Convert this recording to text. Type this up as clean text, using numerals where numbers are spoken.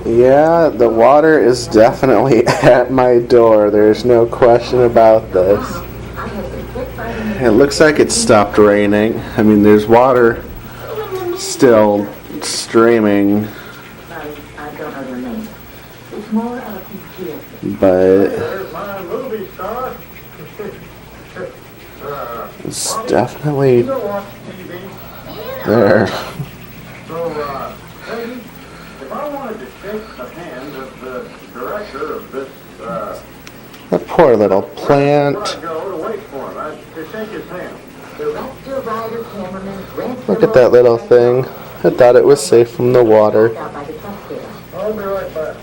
Yeah, the water is definitely at my door. There's no question about this. It looks like it stopped raining. I mean, there's water still streaming, but it's definitely there. If I wanted to shake the hand of the director of this, That poor little plant. where I go to wait for him, to shake his hand. Look at that little thing. I thought it was safe from the water. I'll be right back.